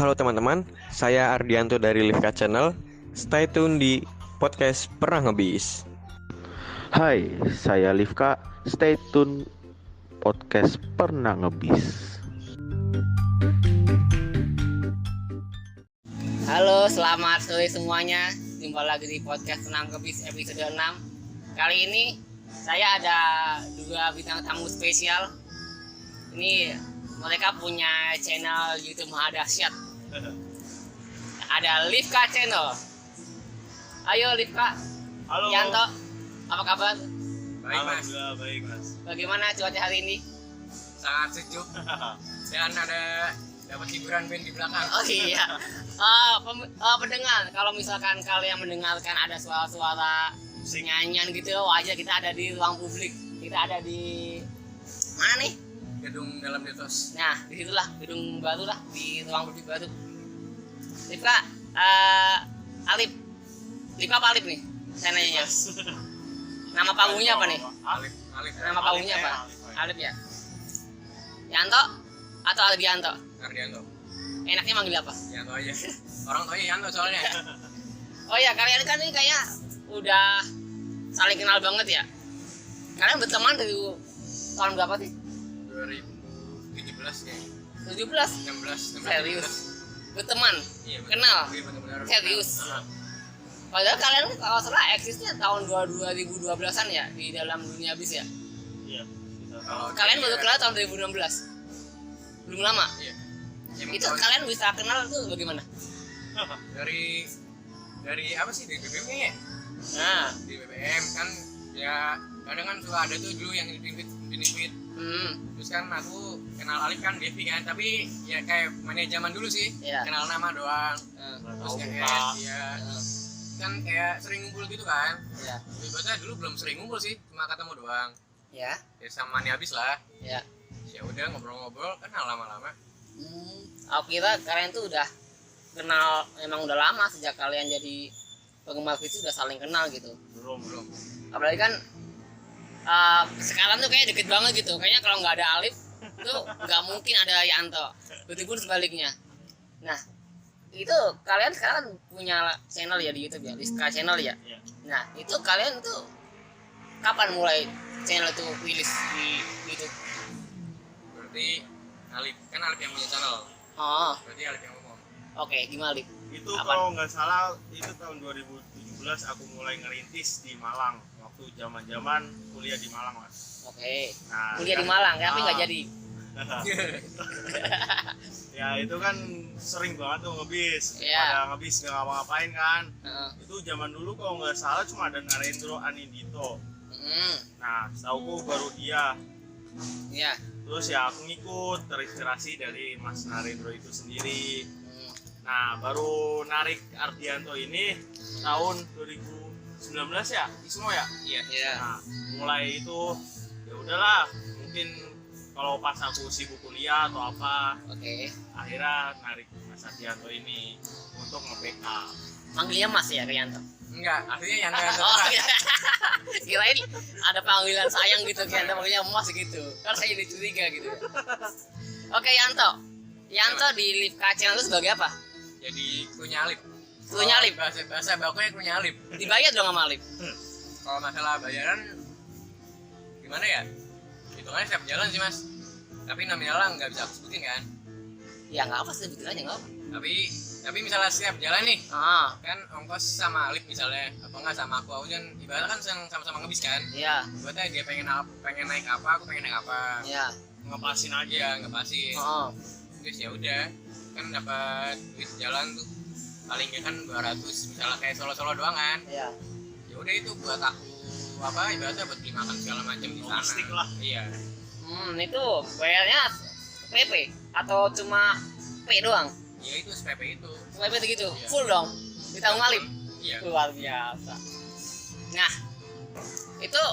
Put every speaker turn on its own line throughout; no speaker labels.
Halo teman-teman, saya Ardianto dari Livka Channel. Stay tune di podcast Pernah Ngebis.
Hai, saya Livka. Stay tune podcast Pernah Ngebis.
Halo, selamat sore semuanya. Jumpa lagi di podcast Pernah Ngebis episode 6. Kali ini saya ada dua bintang tamu spesial. Ini mereka punya channel YouTube Maha Dahsyat. Ada Livka Channel. Ayo Livka.
Halo.
Yanto, apa kabar?
Baik mas. Baik mas.
Bagaimana cuaca hari ini?
Sangat sejuk dan ada dapat hiburan band di belakang.
Oh iya. Pendengar, kalau misalkan kalian mendengarkan ada suara-suara nyanyian gitu, wajar kita ada di ruang publik. Kita ada di mana nih?
Gedung dalam Detos.
Nah, disitulah gedung baru lah, di ruang publik baru. Livka, Alip. Livka apa Alip nih? Saya nanya. Nama panggungnya apa nih?
Alip.
Nama panggungnya apa? Alip ya. Yanto atau Albianto?
Ardianto.
Enaknya manggil apa?
Yanto aja. Orang tuanya Yanto soalnya.
Oh ya, kalian kan ini kayak udah saling kenal banget ya. Kalian berteman dari tahun berapa sih?
2017 kayaknya.
17.
16.
Serius. Berteman.
Iya, betul.
Kenal.
Iya, benar-benar.
Serius. Padahal kalian kalau salah eksisnya tahun 2012-an ya di dalam dunia bis ya.
Iya.
Kalau
Kalian baru kenal tahun 2016. Belum lama.
Iya.
Itu kalian bisa kenal tuh bagaimana?
dari apa sih, di BBM kayaknya?
Nah,
Di BBM kan ya kadang kan suka ada tuh dulu yang di terus kan aku kenal Alif kan Devi kan, tapi ya kayak mainnya zaman dulu sih.
Iya.
Kenal nama doang. Terus kayak ya kan kayak sering ngumpul gitu kan.
ya,
Ibaratnya dulu belum sering ngumpul sih, cuma ketemu doang.
ya,
Ya sama nih habis lah.
ya.
Ya udah ngobrol-ngobrol, kenal lama-lama.
Aku kira kalian tuh udah kenal, emang udah lama sejak kalian jadi penggemar bis udah saling kenal gitu.
Belum.
Apalagi kan sekarang tuh kayak deket banget gitu. Kayaknya kalau nggak ada Alif tuh nggak mungkin ada Yanto. Begitu sebaliknya. Nah, itu kalian sekarang punya channel ya di YouTube ya, Livka Channel ya.
Iya.
Nah, itu kalian tuh kapan mulai channel itu rilis di YouTube?
Berarti Alif yang punya channel.
Oh,
Berarti Alif yang ngomong.
oke, gimana Alif?
Itu
Apaan?
kalau nggak salah itu tahun 2017 aku mulai ngerintis di Malang waktu zaman-zaman kuliah di Malang mas.
Oke.
Nah,
Kuliah di
kan-
Malang, tapi nggak jadi.
Ya itu kan sering banget tuh ngebis.
Iya.
Pada ngebis nggak ngapa-ngapain kan.
Heeh.
Itu zaman dulu kalau nggak salah cuma ada Narendro Anindito.
Hmm,
Nah, setauku baru dia.
ya.
Terus ya aku ngikut, terinspirasi dari Mas Narendro itu sendiri. Nah, baru narik Ardianto ini tahun 2019 ya, Ismo ya.
Iya.
Iya.
Nah, mulai itu ya udahlah, mungkin kalau pas aku sibuk kuliah atau apa,
Oke.
akhirnya narik Mas Ardianto ini untuk nge-backup.
Manggilnya Mas ya ke Yanto?
Enggak, artinya yang enggak
Oh, iya. Kirain ada panggilan sayang gitu, kayak ada panggilnya Mas gitu. Kan saya jadi curiga gitu. Oke, Yanto. Yanto di Livka Channel itu sebagai apa?
jadi krunya Alif.
Krunya Alif?
Bahasa bakunya krunya Alif.
Dibayar dong sama Alif?
Kalau masalah bayaran gimana ya? Hitungannya setiap jalan sih mas. Tapi nominal lah nggak bisa aku sebutin kan.
Ya nggak apa sih, betul aja nggak apa.
Tapi misalnya setiap jalan nih
Ah,
kan ongkos sama Alif misalnya, apa enggak sama aku kan ibaratnya kan sama-sama ngebis kan.
iya,
Ibaratnya dia pengen naik apa, aku pengen naik apa.
iya.
Ngepasin aja.
Iya nggak pasti.
Oh,
Terus ya udah kan dapat duit jalan tuh paling nggak kan 200 misalnya kayak solo-solo doang kan.
iya.
Ya udah itu buat aku apa ibaratnya buat beli makan segala macam di sana.
Logistik lah.
Iya.
Itu bayarnya PP atau cuma P doang?
Ya itu SPP itu.
PP segitu,
Iya.
full dong. Ditanggung Alif.
Iya.
Luar biasa. Nah, itu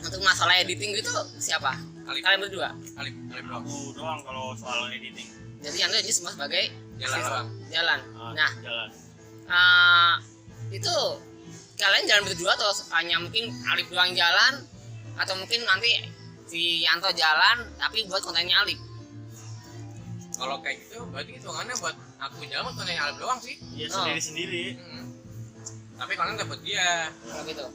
untuk masalah editing gitu siapa?
Alif.
Kalian berdua.
Alif doang.
Aku doang kalau soal editing.
Jadi Yanto ini semua sebagai
Jalan
asisten.
doang.
Jalan.
Ah,
Nah,
jalan.
itu kalian jalan berdua atau hanya mungkin Alif doang jalan atau mungkin nanti si Yanto jalan tapi buat kontennya Alif?
Kalau kayak gitu berarti hitungannya buat aku jalan atau nanya Alif doang sih.
Iya sendiri-sendiri.
Tapi kalian dapat dia.
Kalau gitu.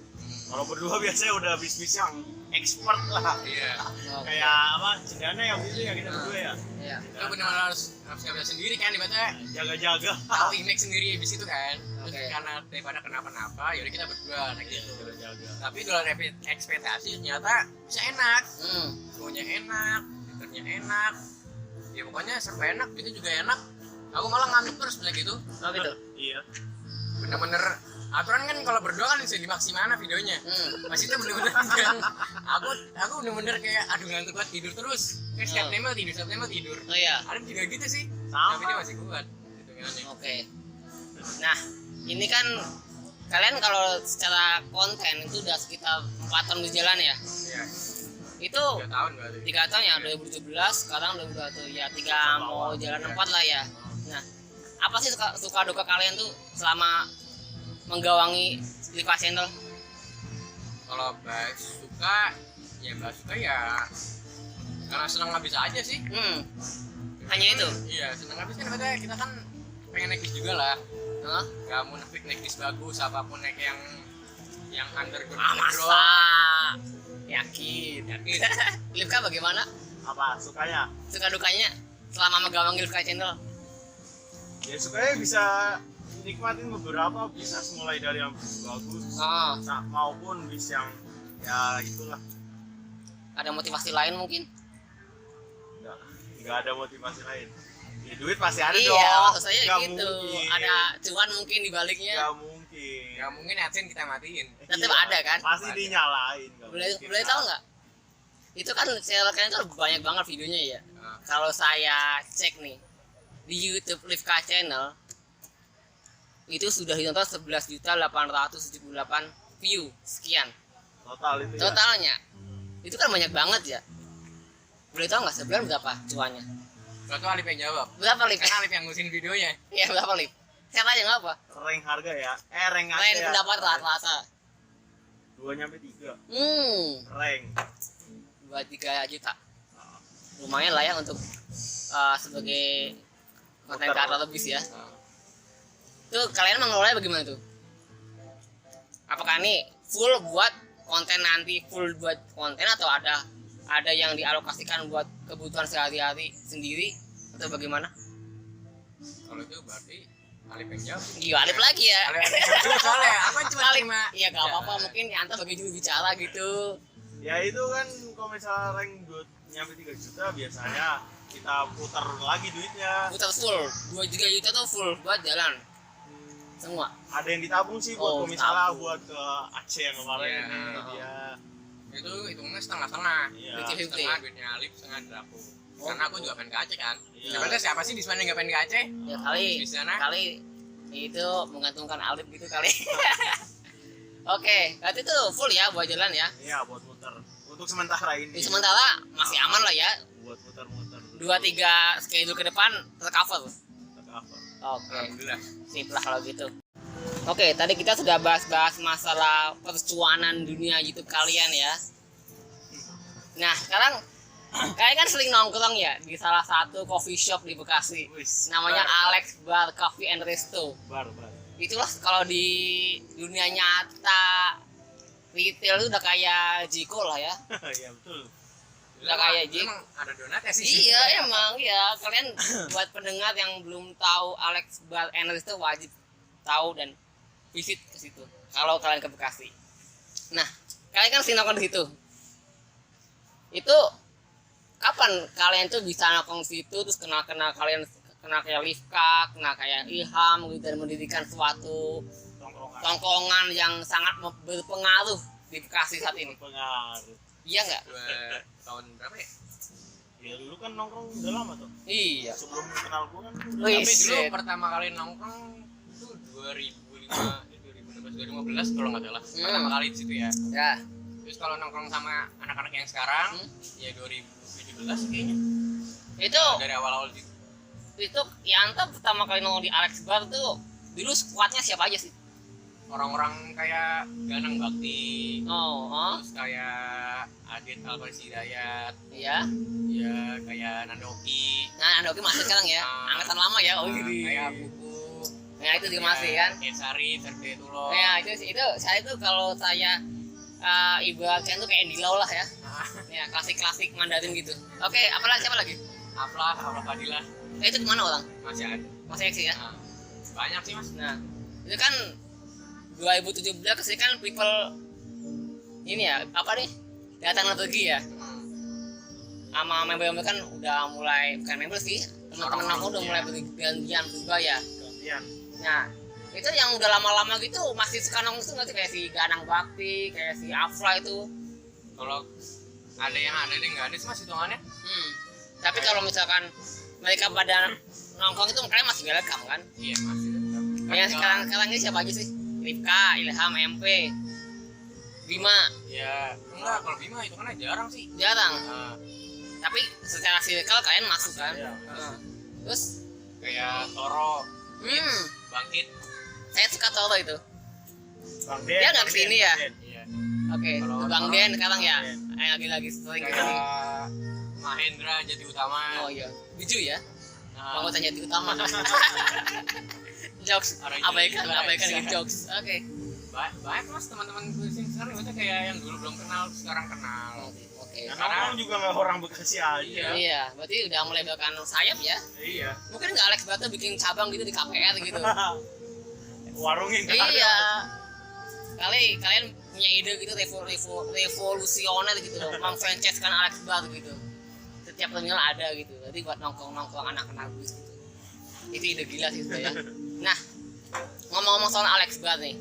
Kalau berdua biasanya udah bis-bis yang expert lah.
Iya.
Oke.
Kayak apa? Cendana yang itu ya kita berdua ya.
Iya.
Itu benar-benar harus ngambil sendiri kan ibaratnya.
Jaga-jaga.
Tahu image sendiri di situ kan. Terus
Oke.
karena daripada kenapa-napa, yaudah kita berdua nah gitu.
Jaga-jaga.
Tapi di luar ekspektasi ternyata bisa enak. Semuanya enak, fiturnya enak. Ya pokoknya serba enak, itu juga enak. Aku malah ngantuk terus bilang gitu.
Oh gitu.
Iya.
Bener-bener aturan kan kalau berdua kan bisa dimaksimalkan videonya. Mas itu bener-bener aku bener-bener kayak aduh ngantuk banget tidur terus. Kayak setiap nempel tidur.
Oh iya.
Alif juga gitu sih.
Sama.
Tapi dia masih kuat. Hitungannya.
Oke. Nah, ini kan kalian kalau secara konten itu udah sekitar 4 tahun berjalan ya.
Iya.
Itu
3 tahun berarti.
3 tahun ya, 2017, sekarang udah tuh ya 3 mau jalan 4 lah ya. Nah, apa sih suka duka kalian tuh selama menggawangi Livka Channel?
Kalau bahas suka ya karena senang habis aja sih.
Hanya itu.
Iya, senang habis kan berarti kita kan pengen naik bis juga lah.
Hah?
Gak mau naik bis bagus apapun naik yang underground.
Masa? Yakin. Livka bagaimana?
Apa sukanya?
Suka dukanya selama menggawangi Livka Channel?
Ya sukanya bisa nikmatin beberapa, bisa mulai dari yang bagus maupun bis yang ya itulah.
Ada motivasi lain mungkin?
Nggak ada motivasi lain. Ya, duit pasti ada
Iya,
dong.
maksud saya
Nggak
gitu.
mungkin.
Ada cuan mungkin di baliknya.
Nggak mungkin.
Gak mungkin adsense kita matiin.
Tetap
Iya,
ada kan?
Pasti
Ada.
dinyalain. Nggak
Boleh
mungkin.
tahu nggak? Itu kan channel kalian tuh banyak banget videonya ya.
Nah,
Kalau saya cek nih di YouTube Livka Channel itu sudah ditonton 11.878 view sekian
Total itu ya.
totalnya. Itu kan banyak banget ya. Boleh tahu nggak sebulan berapa cuannya?
kalau tuh Alif yang jawab.
Berapa Liv?
Karena Alif yang ngusin videonya.
Iya berapa Liv? Saya tanya nggak apa?
Rank harga ya. Rank aja
Lain
ya.
pendapat rata-rata.
2-3. Rank.
2-3 juta. Lumayan lah ya untuk sebagai konten kreator lebih ya. Tuh kalian mengelolanya bagaimana tuh? Apakah ini full buat konten nanti, full buat konten atau ada yang dialokasikan buat kebutuhan sehari-hari sendiri atau bagaimana?
Kalau itu berarti Alif yang jawab.
Iya, Alif lagi ya.
Alif yang jawab soalnya aku cuma
Alif,
terima.
iya gak apa-apa, mungkin Yanto bagi juru bicara gitu.
Ya itu kan kalau misalnya rank nyampe 3 juta biasanya kita putar lagi duitnya.
Putar full, 2-3 juta tuh full buat jalan semua.
Ada yang ditabung sih buat
Oh,
kalau misalnya
tabung.
buat ke Aceh yang kemarin
Iya.
ini dia.
Itu hitungnya setengah-setengah.
Iya.
50-50.
Setengah duitnya Alif, setengah dari aku.
Oh.
Karena aku juga pengen ke Aceh kan.
Iya.
Sebenarnya siapa sih di sana yang nggak pengen ke Aceh?
Ya kali
Di sana?
itu menggantungkan Alif gitu kali. Oke, berarti itu full ya buat jalan ya.
Iya buat muter. Untuk sementara ini.
Di sementara masih aman lah ya.
Buat muter-muter.
2-3 schedule ke depan tercover.
Tercover.
Oke,
Alhamdulillah.
sip lah kalau gitu. Oke, tadi kita sudah bahas-bahas masalah percuanan dunia YouTube kalian ya. Nah, sekarang kalian kan sering nongkrong ya di salah satu coffee shop di Bekasi.
Wis,
Namanya
bar.
Alex Bar Coffee and Resto.
Bar.
Itulah kalau di dunia nyata retail itu udah kayak Jiko lah ya.
Iya betul.
Udah kayak
Itu emang ada donatnya sih.
Iya emang ya, kalian buat pendengar yang belum tahu Alex Bar and Resto wajib tahu dan visit ke situ kalau kalian ke Bekasi. Nah, kalian kan sering nongkrong di situ. Itu kapan kalian tuh bisa nongkrong di situ terus kenal kalian kenal kayak Livka, kenal kayak Ilham gitu dan mendirikan suatu
Tongkrongan.
tongkrongan yang sangat berpengaruh di Bekasi saat ini.
Pengaruh.
Iya nggak?
Tahun berapa ya?
Ya dulu kan nongkrong udah lama tuh.
Iya.
Sebelum kenal gua kan.
Wih,
Tapi dulu
shit.
pertama kali nongkrong itu 2015 kalau nggak salah. Pertama kali di situ ya.
Ya.
Terus kalau nongkrong sama anak-anak yang sekarang ya 2017 kayaknya.
Itu
Dari awal-awal gitu.
Yanto pertama kali nongol di Alex Bar tuh dulu squadnya siapa aja sih?
orang-orang kayak Ganang Bakti,
Oh.
terus kayak Adit Alfaris Hidayat,
Iya.
ya kayak Nandoki,
Nah, Anda oke masih sekarang ya. Angkatan lama ya. Oh,
kayak
gitu.
Buku,
Nah, itu juga masih kan.
Sari, Serdetulo.
Nah, itu saya tuh kalau saya ibaratnya tuh kayak Andy Lau lah ya. Ya, klasik-klasik Mandarin gitu. Oke, apalagi siapa lagi?
Aflah Fadilah
Nah, itu kemana orang?
masih ada.
Masih eksis ya?
Nah, banyak sih mas.
Nah, itu kan 2017 kesini kan people ini ya, apa nih? Datang pergi ya. Sama member-member kan udah mulai, bukan member sih, teman-teman aku udah mulai bergantian berubah ya.
Gantian.
Nah, itu yang udah lama-lama gitu masih suka nongkrong tuh nggak sih, kayak si Ganang Bakti, kayak si Afla itu.
Kalau ada yang ada nggak ada sih mas hitungannya.
Tapi kalau misalkan mereka pada nongkrong itu kalian masih welcome kan?
Iya masih.
Yang sekarang ini siapa aja sih? Rifka, Ilham, MP, Bima,
Ya enggak, kalau Bima itu kan jarang sih.
jarang.
Nah,
Tapi secara circle kalian masuk kan?
Iya.
Terus,
kayak Toro, Bangkit.
saya suka Toro itu.
Bang Den.
Dia nggak kesini ya?
Iya.
Oke,
Kalau
Bang
Toro,
Den sekarang ya?
Bang
Lagi sering kesini.
Kayak Mahendra jadi utama.
Oh iya, Biju ya?
Nah,
Mau tanya di utama. Jokes,
Orang
abaikan
gila, bisa.
jokes. Oke.
banyak mas teman-teman gue sih sekarang itu kayak yang dulu belum kenal sekarang kenal.
Oke.
Karena orang juga nggak orang Bekasi aja.
Iya, berarti udah mulai bahkan sayap ya?
Iya.
Mungkin nggak Alex Bata bikin cabang gitu di KPR gitu.
Warungin kan.
Iya. Kalian punya ide gitu revolusioner gitu loh, memfranchise kan Alex Bar gitu. Setiap terminal ada gitu. Jadi buat nongkrong anak-anak bus gitu. Itu ide gila sih sebenarnya. Nah, ngomong-ngomong soal Alex Bar nih.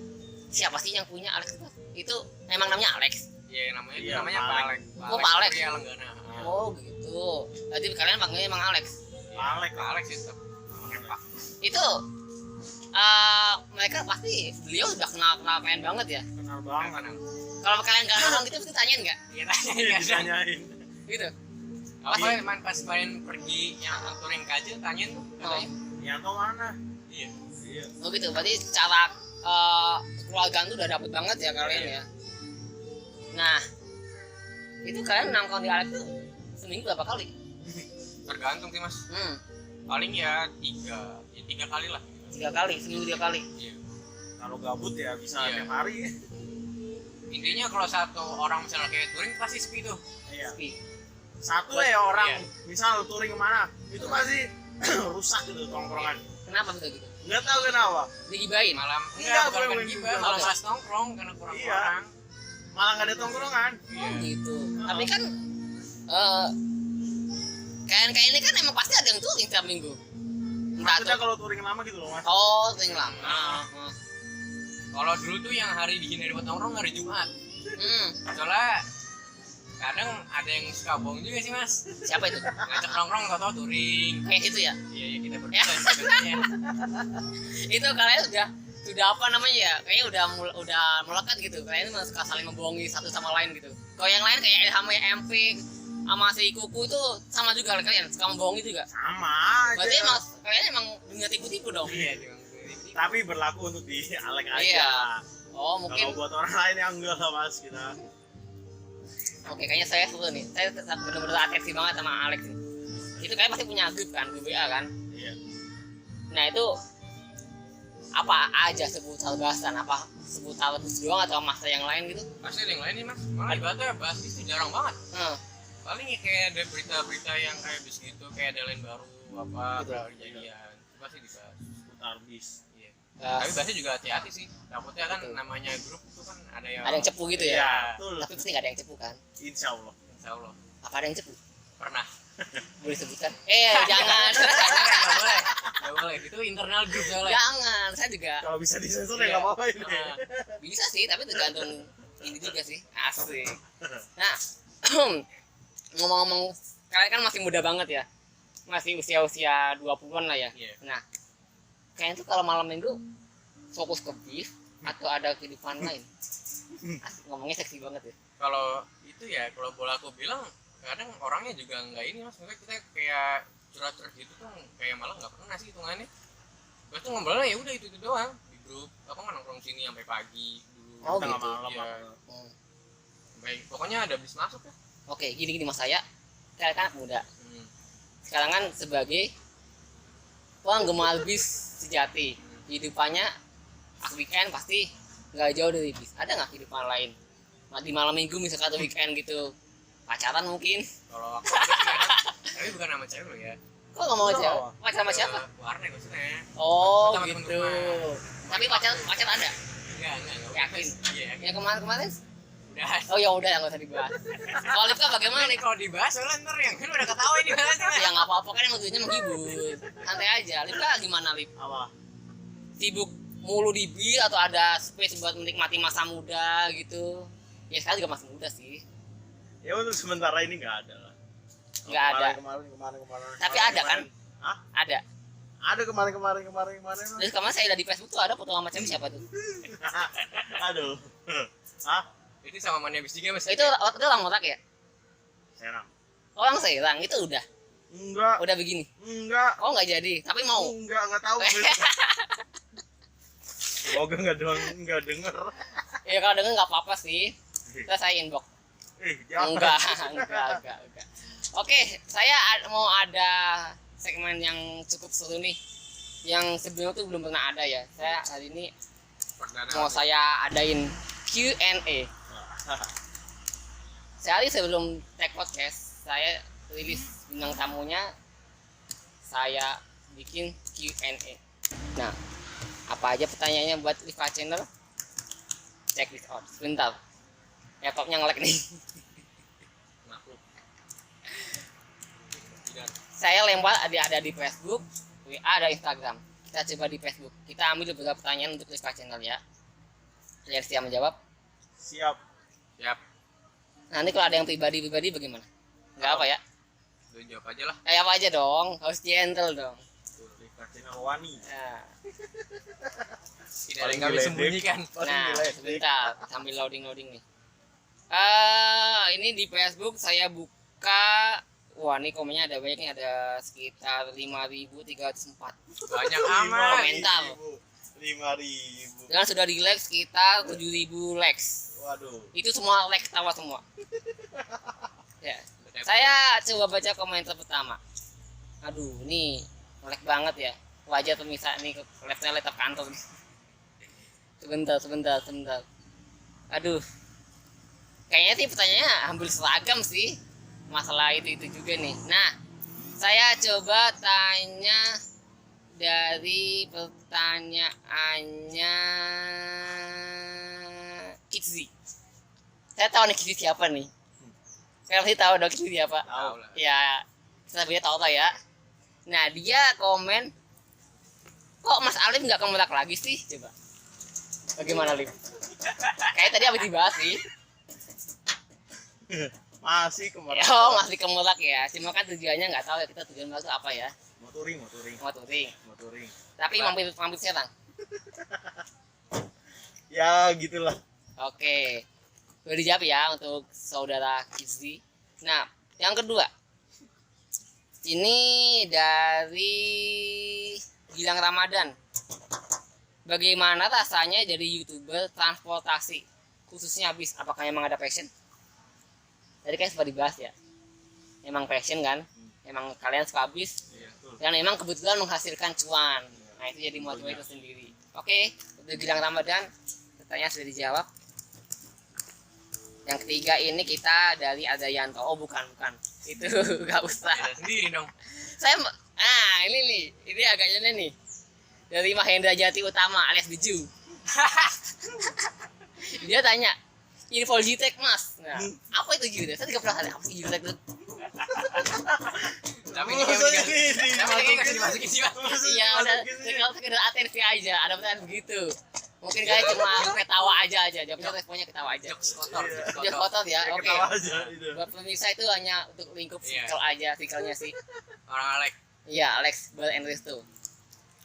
Siapa sih yang punya Alex Bar? Itu emang namanya Alex.
Iya namanya
Iya,
namanya
Pak
Pak
Alex.
Alex.
Oh, Pak Alex.
Surya Lenggana.
Oh, gitu. Berarti kalian panggilnya emang Alex.
Alex.
Pak Alex itu. Pak.
Itu mereka pasti beliau udah kenal kalian banget ya.
Kenal banget.
Kalau kalian nggak nongkrong gitu pasti tanyain nggak?
Iya
Iya, ditanyain.
Gitu.
Apa main pas kalian pergi yang touring kaje tanyain tuh katanya.
Yanto mana?
Iya.
Iya.
Oh gitu. Berarti secara keluargaan tuh udah dapet banget ya kalian ya. Nah, itu kalian nongkrong di Alex tuh seminggu berapa kali?
Tergantung sih mas. Paling ya tiga kali lah.
3 kali, seminggu 3 kali.
Iya.
Kalau gabut ya bisa
Iya.
tiap hari.
Intinya kalau satu orang misalnya kayak touring pasti sepi tuh.
Iya.
Sepi.
Satu ya orang,
Iya.
misal touring kemana, itu pasti rusak gitu tongkrongan.
Kenapa bisa gitu?
Nggak tahu kenapa.
Digibain.
Malam
Enggak,
bukan
gue
gibah,
juga.
malam pas nongkrong karena kurang
Iya.
orang.
Malah nggak ada tongkrongan.
Oh gitu. Tapi kan kayak ini kan emang pasti ada yang touring tiap minggu. Entah
Maksudnya
tuh.
kalau touring lama gitu loh mas.
Oh, touring lama.
Kalau dulu tuh yang hari dihindari buat nongkrong hari Jumat.
Hmm.
Soalnya kadang ada yang suka bohong juga sih mas.
Siapa itu?
Ngajak nongkrong tau touring.
Kayak gitu ya?
Iya ya kita berdua sebenarnya.
Itu kalian sudah apa namanya ya? Kayaknya udah melekat gitu. Kalian memang suka saling membohongi satu sama lain gitu. Kalau yang lain kayak sama MP sama si Kuku itu sama juga kalian suka membohongi juga.
Sama aja.
Berarti emang kalian emang dunia tipu-tipu dong.
Iya juga.
Tapi berlaku untuk di Alex aja.
Iya. Oh mungkin.
Kalau buat orang lain yang enggak lah mas kita.
Oke, kayaknya saya seru nih. Saya benar-benar atensi banget sama Alex nih. Itu kalian pasti punya grup kan, grup WA kan?
Iya.
Nah itu apa aja seputar bahasan? Apa seputar bus doang atau masa yang lain gitu?
Pasti ada yang lain nih mas. Malah ibaratnya bahas itu jarang banget. Paling ya kayak ada berita-berita yang kayak bis gitu, kayak ada lain baru apa
Gitu.
kejadian. Pasti dibahas.
Putar bis.
Iya.
Nah,
Tapi bahasnya juga hati-hati sih. Takutnya kan
Betul.
namanya grup itu kan ada yang
ada yang cepu gitu ya?
Iya. Betul.
Tapi pasti nggak ada yang cepu kan?
Insya Allah.
Insya Allah
Apa ada yang cepu?
pernah.
Boleh sebutkan? Jangan.
Nggak boleh. Nggak boleh. Itu internal grup soalnya.
Jangan. Saya juga
Kalau bisa disensor ya
Iya.
nggak apa-apa ini.
Nah,
bisa sih, tapi tergantung ini juga sih. Asik. Nah, ngomong-ngomong, kalian kan masih muda banget ya, masih usia 20-an lah ya.
Iya.
Nah, kalian tuh kalau malam minggu fokus ke beef atau ada kehidupan lain? Asik, ngomongnya seksi banget ya.
kalau itu ya kalau boleh aku bilang kadang orangnya juga nggak ini mas. Maksudnya kita kayak curhat-curhat gitu tuh kayak malah nggak pernah sih hitungannya. Terus tuh ngobrolnya ya udah itu doang. grup apa kan nongkrong sini sampai pagi dulu.
Oh,
Tengah
gitu.
malam.
Iya.
Hmm.
Sampai pokoknya ada bis masuk ya.
Oke, gini mas saya kan muda.
Hmm.
Sekarang kan sebagai penggemar bis sejati, kehidupannya pas weekend pasti nggak jauh dari bis. Ada nggak kehidupan lain? Nah, di malam minggu misalkan atau weekend gitu, pacaran mungkin?
Kalau aku tapi bukan sama cewek ya.
Kok nggak mau aja?
Oh.
Pacaran sama siapa?
Warnet maksudnya.
Oh
Sama
gitu.
temen-temen.
Tapi pacar ada?
Enggak.
Yakin?
Iya.
Yang kemarin?
Udah.
Oh ya udah, nggak usah dibahas. Kalau Lifka bagaimana nih?
Kalau dibahas soalnya ntar yang kan udah ketawa ini bahasnya.
Ya nggak apa-apa kan, yang tujuannya menghibur. Santai aja. Lifka gimana Lip?
Apa?
Sibuk mulu di bis atau ada space buat menikmati masa muda gitu? Ya sekarang juga masih muda sih.
Ya untuk sementara ini nggak ada lah.
Nggak ada.
Kemarin.
Tapi ada kan?
Hah?
Ada.
Ada kemarin.
Terus kemarin saya lihat di Facebook tuh ada foto sama cewek siapa tuh?
Aduh. Hah?
Itu sama Mania Bis juga Mas.
Itu orang Morak ya?
Serang.
Orang Serang itu udah
Enggak.
begini.
Enggak.
Oh nggak jadi, tapi mau.
Enggak tahu. Semoga enggak denger.
Ya kalau denger nggak apa-apa sih. Kita saya inbox.
Jangan.
Enggak. Oke, saya mau ada segmen yang cukup seru nih. Yang sebelumnya tuh belum pernah ada ya. Saya hari ini mau saya adain Q&A. Sehari sebelum take podcast, saya rilis bintang tamunya, saya bikin Q&A. Nah, apa aja pertanyaannya buat Lifka Channel? Check this out. Sebentar. Laptopnya nge-lag nih. Saya lempar ada di Facebook, WA, ada Instagram. Kita coba di Facebook. Kita ambil beberapa pertanyaan untuk Lifka Channel ya. Kalian siap menjawab?
Siap.
Yap.
Nanti kalau ada yang pribadi bagaimana? Enggak apa ya?
Lu jawab aja lah.
Apa aja dong, harus gentle dong.
Tuh, Lifka Channel Wani.
Nah,
Tidak ada yang kami sembunyikan.
sebentar sambil loading nih. Ini di Facebook saya buka. Wah, ini komennya ada banyak nih, ada sekitar 5.304.
Banyak amat.
Komentar.
5.000.
Dan sudah di like sekitar 7.000 likes.
Waduh.
Itu semua like tawa semua. Ya. Saya coba baca komentar pertama. Aduh, ini like banget ya. Wajar pemirsa nih, laptop kantor nih. Sebentar. Aduh. Kayaknya sih pertanyaannya hampir seragam sih. Masalah itu juga nih. Nah, saya coba tanya dari pertanyaannya Kitzy. Saya tahu nih Kitzy siapa nih. Saya pasti tahu dong Kitzy siapa.
Tahu lah.
Ya, kita tahu ya. Nah, dia komen, kok Mas Alif nggak kemerak lagi sih? Coba. Bagaimana Alif? Kayak tadi habis dibahas sih.
Masih kemarin.
Oh, masih kemerak ya. Cuma kan tujuannya nggak tahu ya, kita tujuan baru apa ya.
Mau touring.
Motoring. Tapi mampir Serang.
Ya gitulah.
Oke. Udah dijawab ya untuk saudara Kitzy. Nah, yang kedua. Ini dari Gilang Ramadan. Bagaimana rasanya jadi YouTuber transportasi, khususnya bis? Apakah memang ada passion? Tadi kan sempat dibahas ya. Emang passion kan? Emang kalian suka bis?
Iya, betul.
Dan memang kebetulan menghasilkan cuan. Nah, itu jadi motivasi itu sendiri. Oke, untuk Gilang Ramadan, pertanyaan sudah dijawab. Yang ketiga ini kita dari Adayanto. Oh bukan. Itu nggak usah.
Ada sendiri dong.
Ini nih, ini agaknya nih. Dari Mahendra Jati Utama alias Beju. Dia tanya, info Gtek Mas. Nah, apa itu Gtek? Saya juga pernah tanya apa sih Gtek itu.
Tapi ini kayaknya nggak dimasukin sih Mas.
Iya, udah sekedar atensi aja. Ada pertanyaan begitu. Mungkin kayak cuma ketawa aja. Jawabnya responnya ketawa aja.
Jokes kotor.
Jokes kotor ya. Oke.
Ketawa aja itu.
Buat pemirsa itu hanya untuk lingkup
Iya.
circle aja, circle-nya sih.
Orang Alek.
Iya, Alex Bal and Restu.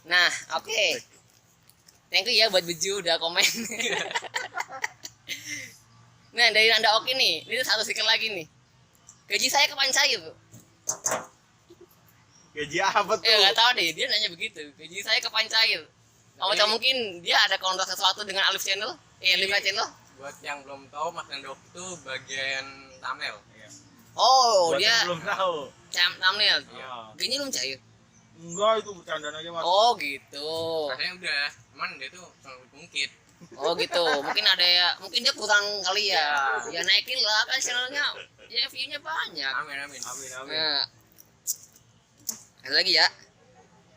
Nah, oke. Thank you ya buat Beju udah komen. Nah, dari Nanda Oki nih, ini satu stiker lagi nih. Gaji saya kapan cair?
Gaji apa tuh?
Nggak tahu deh, dia nanya begitu. Gaji saya kapan cair? atau mungkin dia ada kontrak sesuatu dengan Alif Channel, Livka Channel.
Buat yang belum tahu, Mas Nandok itu bagian thumbnail.
Oh,
Buat
dia
yang belum tahu.
thumbnail.
Iya.
Gini belum cair.
Enggak, itu bercandaan aja, Mas.
Oh gitu.
Rasanya udah, cuman dia tuh selalu bungkit.
Oh gitu. Mungkin ada ya, mungkin dia kurang kali ya. Ya naikin lah kan channelnya. Ya view-nya banyak.
Amin amin.
Amin, amin.
Nah, ada lagi ya.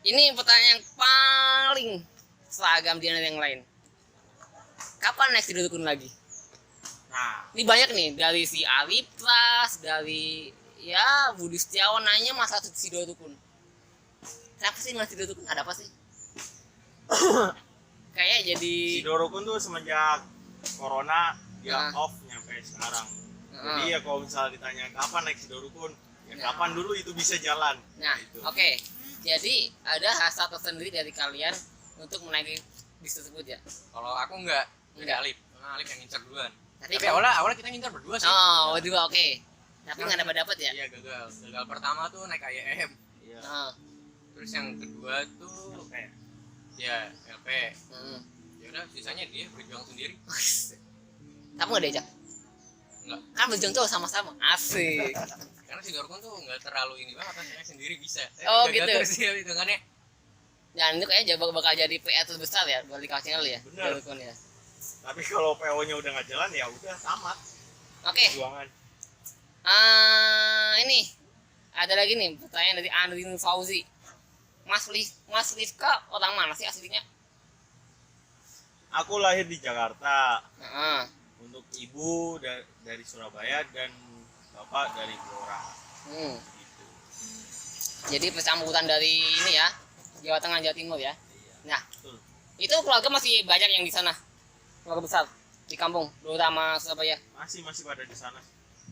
Ini pertanyaan yang paling seragam di yang lain. Kapan next Tidur Dukun lagi?
Nah,
Ini banyak nih dari si Alipras, dari ya Budi Setiawan nanya masalah Tidur Dukun. Kenapa sih mas Tidur Dukun? Ada apa sih? Kayak jadi
si Dorokun tuh semenjak corona dia
Nah.
off nyampe sekarang.
Nah.
Jadi ya kalau misalnya ditanya kapan naik si Dorokun, ya
Nah.
kapan dulu itu bisa jalan.
Nah,
Gitu.
oke. Jadi ada hasrat tersendiri dari kalian untuk menaiki bis tersebut ya.
Kalau aku enggak
Enggak.
Alif. Karena Alif yang ngincar duluan.
Tapi
Tapi
kalau
awalnya kita ngincar berdua sih.
oh, dua oke. Tapi nggak dapat ya.
Iya gagal. Gagal pertama tuh naik IM.
Iya.
Nah,
Terus yang kedua tuh
Kayak
ya LP.
hmm.
Ya udah sisanya dia berjuang sendiri.
Kamu nggak diajak?
Enggak.
Kan berjuang tuh sama-sama. Asik.
Karena si Dorkun tuh enggak terlalu ini banget kan saya sendiri bisa.
Oh,
Gagal
gitu.
terus dia hitungannya.
Dan itu kayaknya bakal jadi PR terbesar ya buat Livka Channel ya.
Bener.
Dukun ya.
tapi kalau PO-nya udah nggak jalan ya udah tamat
Oke.
perjuangan.
Ini ada lagi nih pertanyaan dari Andrin Fauzi. Mas Livka orang mana sih aslinya?
Aku lahir di Jakarta,
Heeh.
untuk ibu dari Surabaya dan bapak dari Blora.
Hmm.
Gitu.
Jadi pencampuran dari ini ya, Jawa Tengah Jawa Timur ya. Nah,
Betul.
itu keluarga masih banyak yang di sana. Keluarga besar di kampung, Blora sama Surabaya.
Masih pada di sana.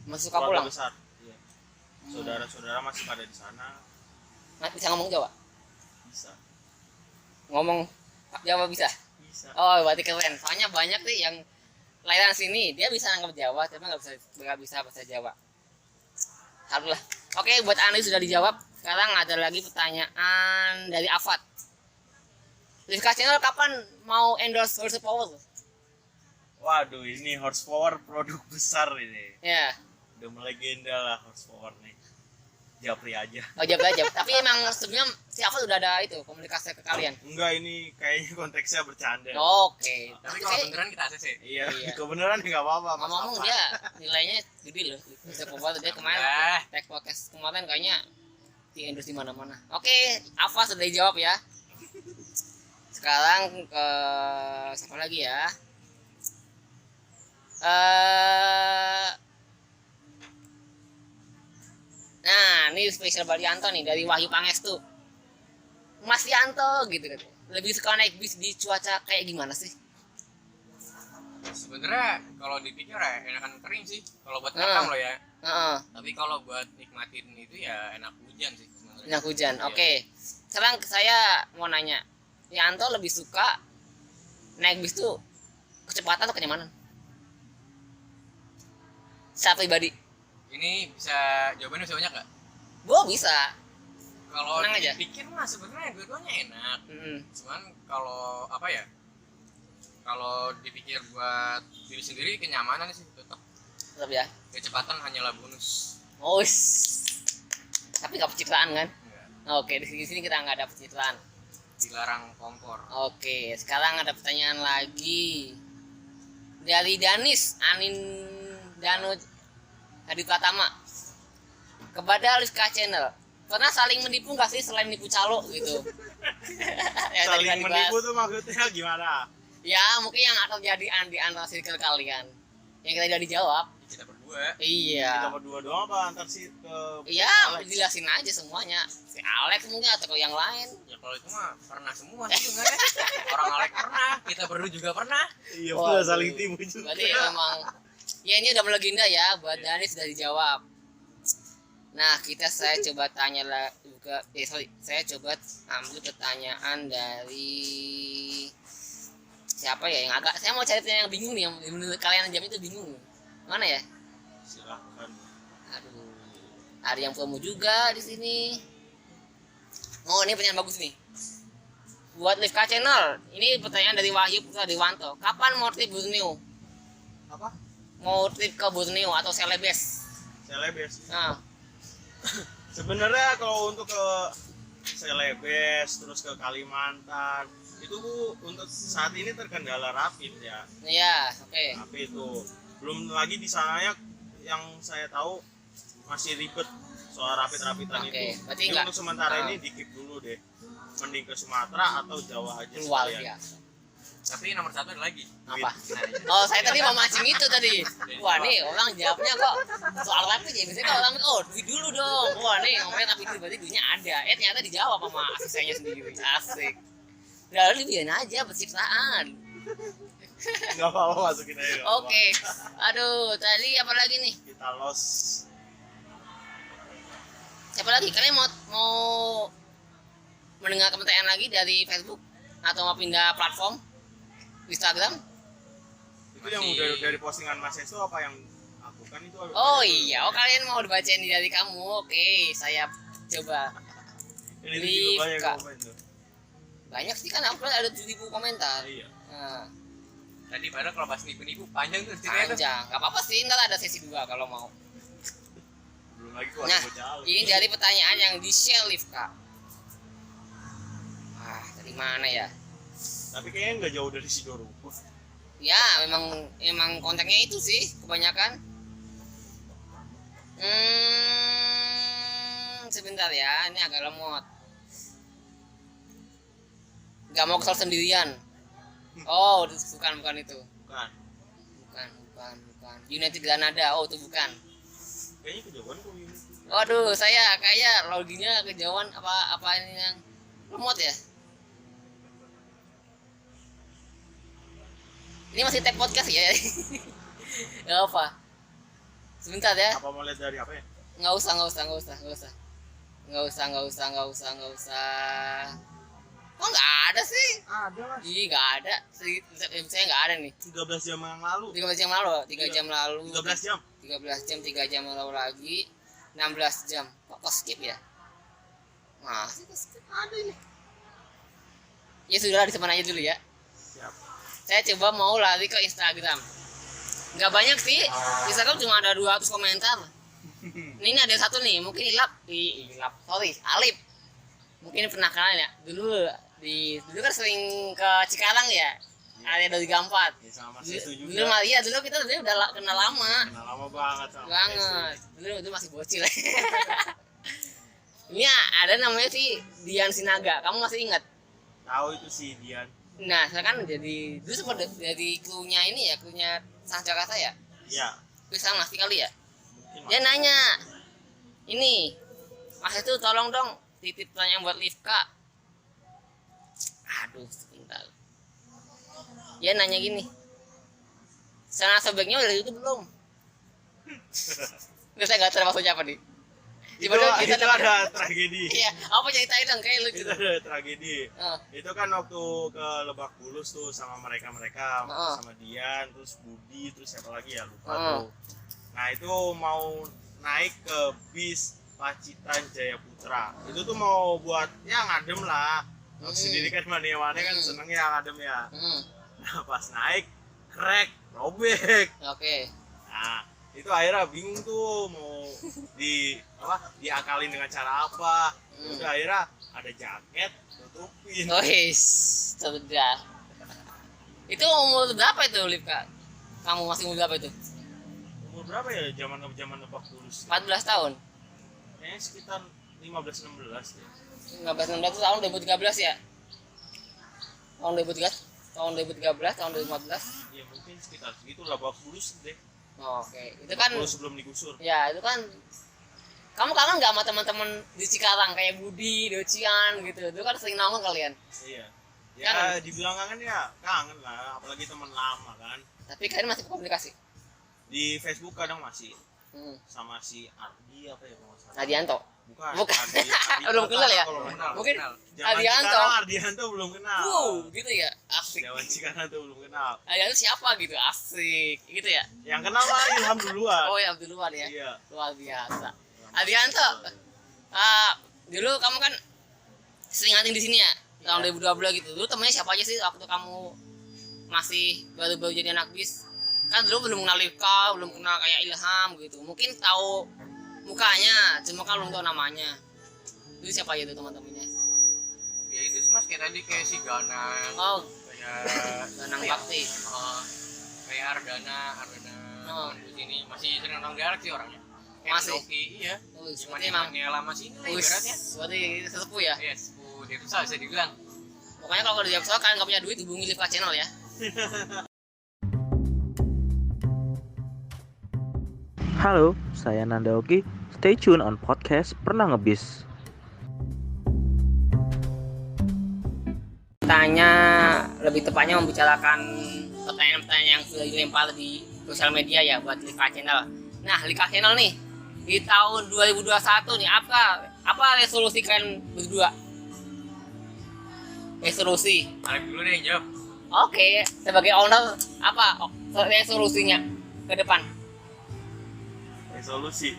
Masih suka
Keluarga
pulang.
besar. Iya. Saudara-saudara masih pada di sana.
Nah, bisa ngomong Jawa?
Bisa.
Ngomong Jawa bisa?
Bisa.
Oh, berarti keren. Soalnya banyak nih yang lahiran sini, dia bisa nangkap Jawa, tapi nggak bisa bahasa Jawa. Alhamdulillah. Oke, buat Andi sudah dijawab. Sekarang ada lagi pertanyaan dari Afat. Livka Channel kapan mau endorse Horsepower?
Waduh, ini horsepower produk besar ini.
Ya,
Udah melegenda lah horsepower nih. Japri aja.
oh jawab aja. Tapi emang sebelumnya si Afat udah ada itu komunikasi ke kalian.
Enggak, ini kayaknya konteksnya bercanda.
Oke.
Tapi kalau beneran kita ACC.
Iya,
Iya.
kebenaran nggak apa-apa. Mas
Ngomong-ngomong
Afan.
dia nilainya gede loh. Bisa Horsepower dia kemarin
Ah.
tag podcast kemarin kayaknya di endorse di mana-mana. Oke, Afat sudah dijawab ya. Sekarang ke siapa lagi ya? Nah, ini spesial buat Yanto nih dari Wahyu Pangestu. Mas Yanto gitu kan. Lebih suka naik bis di cuaca kayak gimana sih?
Sebenarnya kalau dipikir ya enakan kering sih. Kalau buat
Ah.
ngakang lo ya.
Heeh,
Tapi kalau buat nikmatin itu ya enak hujan sih sebenarnya.
enak hujan.
Iya.
Oke. Sekarang saya mau nanya. Yanto lebih suka naik bis tuh kecepatan atau kenyamanan? Saya pribadi.
Ini bisa jawabannya bisa banyak nggak?
Gua bisa.
Kalau
Tenang aja.
dipikir mah sebenarnya dua-duanya enak.
Mm-mm.
Cuman kalau apa ya? Kalau dipikir buat diri sendiri kenyamanan sih tetap.
Tetap ya.
Kecepatan hanyalah bonus.
Oh, tapi gak pencitraan kan?
Enggak.
Oke, di sini kita nggak ada pencitraan.
Dilarang kompor.
Oke, sekarang ada pertanyaan lagi dari Danis Anin Danu Hadi Pratama kepada Livka Channel. Pernah saling menipu nggak sih selain nipu calo gitu? Ya, tadi
Saling
kan dibahas.
menipu tuh maksudnya gimana?
Ya, mungkin yang akan terjadi di antara circle kalian. Yang kita udah dijawab.
Kita berdua.
Kita
Iya.
berdua doang apa antar sih ke
Iya,
Alex?
jelasin aja semuanya. Si Alex mungkin atau ke yang lain.
Ya kalau itu mah pernah semua sih sebenarnya. Orang Alek pernah, kita berdua juga pernah.
Iya,
Waduh.
udah saling tipu juga.
Berarti memang ya ini udah melegenda ya buat Dani sudah dijawab. Nah, saya coba tanya lah juga saya coba ambil pertanyaan dari siapa ya yang agak saya mau cari pertanyaan yang bingung nih yang menurut kalian jam itu bingung. Mana ya?
Silahkan.
Aduh. Ada yang promo juga di sini. Oh, ini pertanyaan bagus nih. buat Livka Channel. Ini pertanyaan dari Wahyu Putra Dewanto. Kapan mau trip Borneo?
Apa?
Mau trip ke Borneo atau Celebes?
Celebes.
Nah,
Sebenarnya kalau untuk ke Celebes terus ke Kalimantan itu untuk saat ini terkendala rapid ya.
iya, oke.
Tapi itu belum lagi di sananya yang saya tahu masih ribet soal rapidan
Oke,
itu.
berarti
Jadi
enggak-
untuk sementara
Ah.
ini dikip dulu deh. Mending ke Sumatera atau Jawa aja
Luar
sekalian.
biasa.
Tapi nomor satu ada lagi.
Apa? Oh, saya tadi mau mancing itu tadi. Wah, nih orang jawabnya kok soal rapid ya. Biasanya kalau orang oh duit dulu dong. Wah, nih ngomongnya rapid dulu berarti duitnya ada. Ternyata dijawab sama asistennya sendiri. Asik. Lalu biarin aja penciptaan.
Nggak apa-apa masukin aja. nggak
Oke. Aduh, tadi apa lagi nih?
apa-apa. Kita los.
Siapa lagi? Kalian mau mendengar pertanyaan lagi dari Facebook atau mau pindah platform Instagram?
Itu yang dari postingan Mas Esto apa yang aku kan itu.
Oh iya, kalian mau dibacain dari kamu? Oke, saya coba.
Ini tuh juga banyak
Livka.
komen tuh.
Banyak sih kan, aku ada 7.000 komentar.
Iya.
Nah,
Tadi baru kalau bahas nipu-nipu panjang tuh ceritanya tuh.
panjang. Gak apa-apa sih, ntar ada sesi 2 kalau mau.
Belum lagi kalau
Nah,
ada bocah alus.
ini dari pertanyaan yang di-share Livka. Dari mana ya?
Tapi kayaknya nggak jauh dari Sidorupo.
Ya, memang kontaknya itu sih kebanyakan. Sebentar ya, ini agak lemot. Gak mau kesel sendirian. Oh, bukan itu.
Bukan.
Bukan. United Granada. Oh, itu bukan.
Kayaknya kejauhan kok ini.
Waduh, saya kayak loginya kejauhan apa ini yang lemot ya? Ini masih tag podcast ya? Gak apa. Sebentar ya.
Apa mau lihat dari apa ya?
Nggak usah. Kok nggak ada sih?
Ada lah.
Ih, nggak ada. Saya nggak ada nih.
13 jam yang lalu.
13 jam lalu, 3
Iya.
jam lalu.
13 jam.
3 jam lalu lagi. 16 jam. Kok skip ya? Masih skip ada ini. Ya sudah, disimpan aja dulu ya.
Siap.
Saya coba mau lari ke Instagram. Nggak banyak sih. Instagram cuma ada 200 komentar. Ini ada satu nih, mungkin Alip. Mungkin pernah kenal ya. Dulu kan sering ke Cikarang ya. Area dari Gampat.
Ya, sama Mas Esto juga.
Dulu dulu kita udah kenal lama.
Kenal lama banget sama Mas
Banget.
Esto.
Dulu masih bocil. Ini ada namanya sih Dian Sinaga. Kamu masih ingat?
Tahu itu si Dian.
Nah, saya kan jadi dulu sempat jadi krunya ini ya, krunya Sang Jakarta ya.
Iya.
Kru Sang Nasi kali ya.
Mungkin
Dia nanya, ini Mas itu tolong dong titip pertanyaan buat Livka. Aduh, sebentar. Dia nanya gini, sana sobeknya udah itu belum? Terus saya nggak tahu maksudnya apa nih.
itu,
Tiba-tiba kita
itu ada tragedi.
Iya, apa ceritain dong kayak lu
Itu
gitu.
ada tragedi.
Oh,
Itu kan waktu ke Lebak Bulus tuh sama mereka
Oh.
sama Dian, terus Budi, terus siapa lagi ya lupa
Oh.
tuh. Nah itu mau naik ke bis Pacitan Jayaputra. Itu tuh mau buat ya ngadem lah. Aku sendiri kan mania-mania kan seneng ya ngadem ya. Nah pas naik krek robek.
Oke.
Nah itu akhirnya bingung tuh mau diakalin dengan cara apa. Udah akhirnya ada jaket tutupin.
Oh, sudah. Itu umur berapa itu, Livka? Kamu masih umur berapa itu?
Umur berapa ya zaman Lebak Bulus?
14 tahun.
Kayaknya sekitar 15-16 ya.
15 16 itu tahun 2013 ya? Tahun 2013, tahun 2015.
Ya mungkin sekitar segitu Lebak Bulus deh.
Oke, itu
Lebak
kan
Bulus sebelum digusur.
ya itu kan kamu kangen nggak sama teman-teman di Cikarang kayak Budi, Docian gitu? Itu kan sering nongkrong kalian.
Iya. Ya
Kangen.
dibilang kangen ya kangen lah, apalagi teman lama kan.
Tapi kalian masih komunikasi.
Di Facebook kadang masih
Hmm.
sama si Ardi apa ya kalau nggak salah.
Adianto.
Bukan.
Bukan.
Ardi
Belum kenal ya?
kalau nggak kenal.
Mungkin
Zaman
Adianto.
sekarang Ardianto belum kenal.
Gitu ya. Asik.
Zaman sekarang tuh belum kenal.
Adianto siapa gitu? Asik. Gitu ya.
Yang kenal mah Ilham duluan.
Oh ya, duluan ya.
Iya.
Luar biasa. Adianto. Dulu kamu kan sering hunting di sini ya? tahun 2012 gitu. Dulu temennya siapa aja sih waktu kamu masih baru-baru jadi anak bis? Kan dulu belum kenal Livka, belum kenal kayak Ilham gitu. Mungkin tahu mukanya, cuma kan belum tahu namanya. Dulu siapa aja tuh teman-temannya?
Ya itu sih Mas, kayak tadi kayak si Ganang,
Oh,
kayak
Ganang Bakti.
kayak Ardana
Oh.
teman di sini masih sering nonton galak sih orangnya. Kayak
Masih?
Oki, iya. Cuman
Berarti emang
yang lama sini lah ibaratnya.
berarti sesepuh ya?
Yes, dia tuh bisa dibilang.
Pokoknya kalau udah jawab soal kalian nggak punya duit, hubungi Livka Channel ya.
Halo, saya Nanda Oki. Stay tune on podcast Pernah Ngebis.
Tanya lebih tepatnya membicarakan pertanyaan-pertanyaan yang sudah dilempar di sosial media ya buat Livka Channel. Nah, Livka Channel nih di tahun 2021 nih apa resolusi kalian berdua? Resolusi.
Alif dulu deh yang jawab.
Oke, sebagai owner apa resolusinya ke depan?
Resolusi.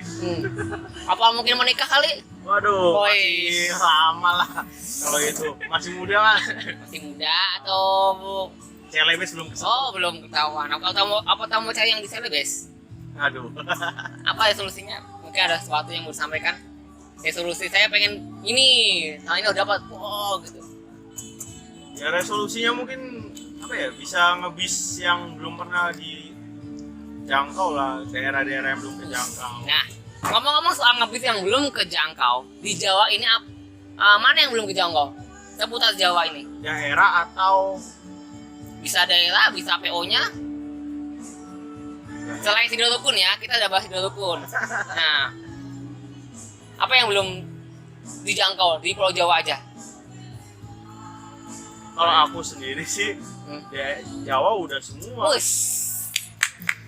Apa mungkin menikah kali?
Waduh,
Boy.
masih lama lah kalau itu. Masih muda Mas.
Masih muda atau
Celebes belum kesel.
oh belum ketahuan? Apa tahu mau cari yang di Celebes?
Aduh.
Apa resolusinya? Mungkin ada sesuatu yang mau disampaikan. Resolusi saya pengen ini, nah ini udah dapat, wow gitu.
Ya resolusinya mungkin apa ya, bisa ngebis yang belum pernah dijangkau lah, daerah-daerah yang belum kejangkau.
Nah, ngomong-ngomong soal ngebis yang belum kejangkau di Jawa ini mana yang belum kejangkau? Seputar Jawa ini.
Daerah atau
Bisa daerah, bisa PO-nya. Selain Sidoarjo ya, kita udah bahas Sidoarjo. Nah, apa yang belum dijangkau di Pulau Jawa aja?
kalau aku sendiri sih ya Jawa udah semua.
Wus.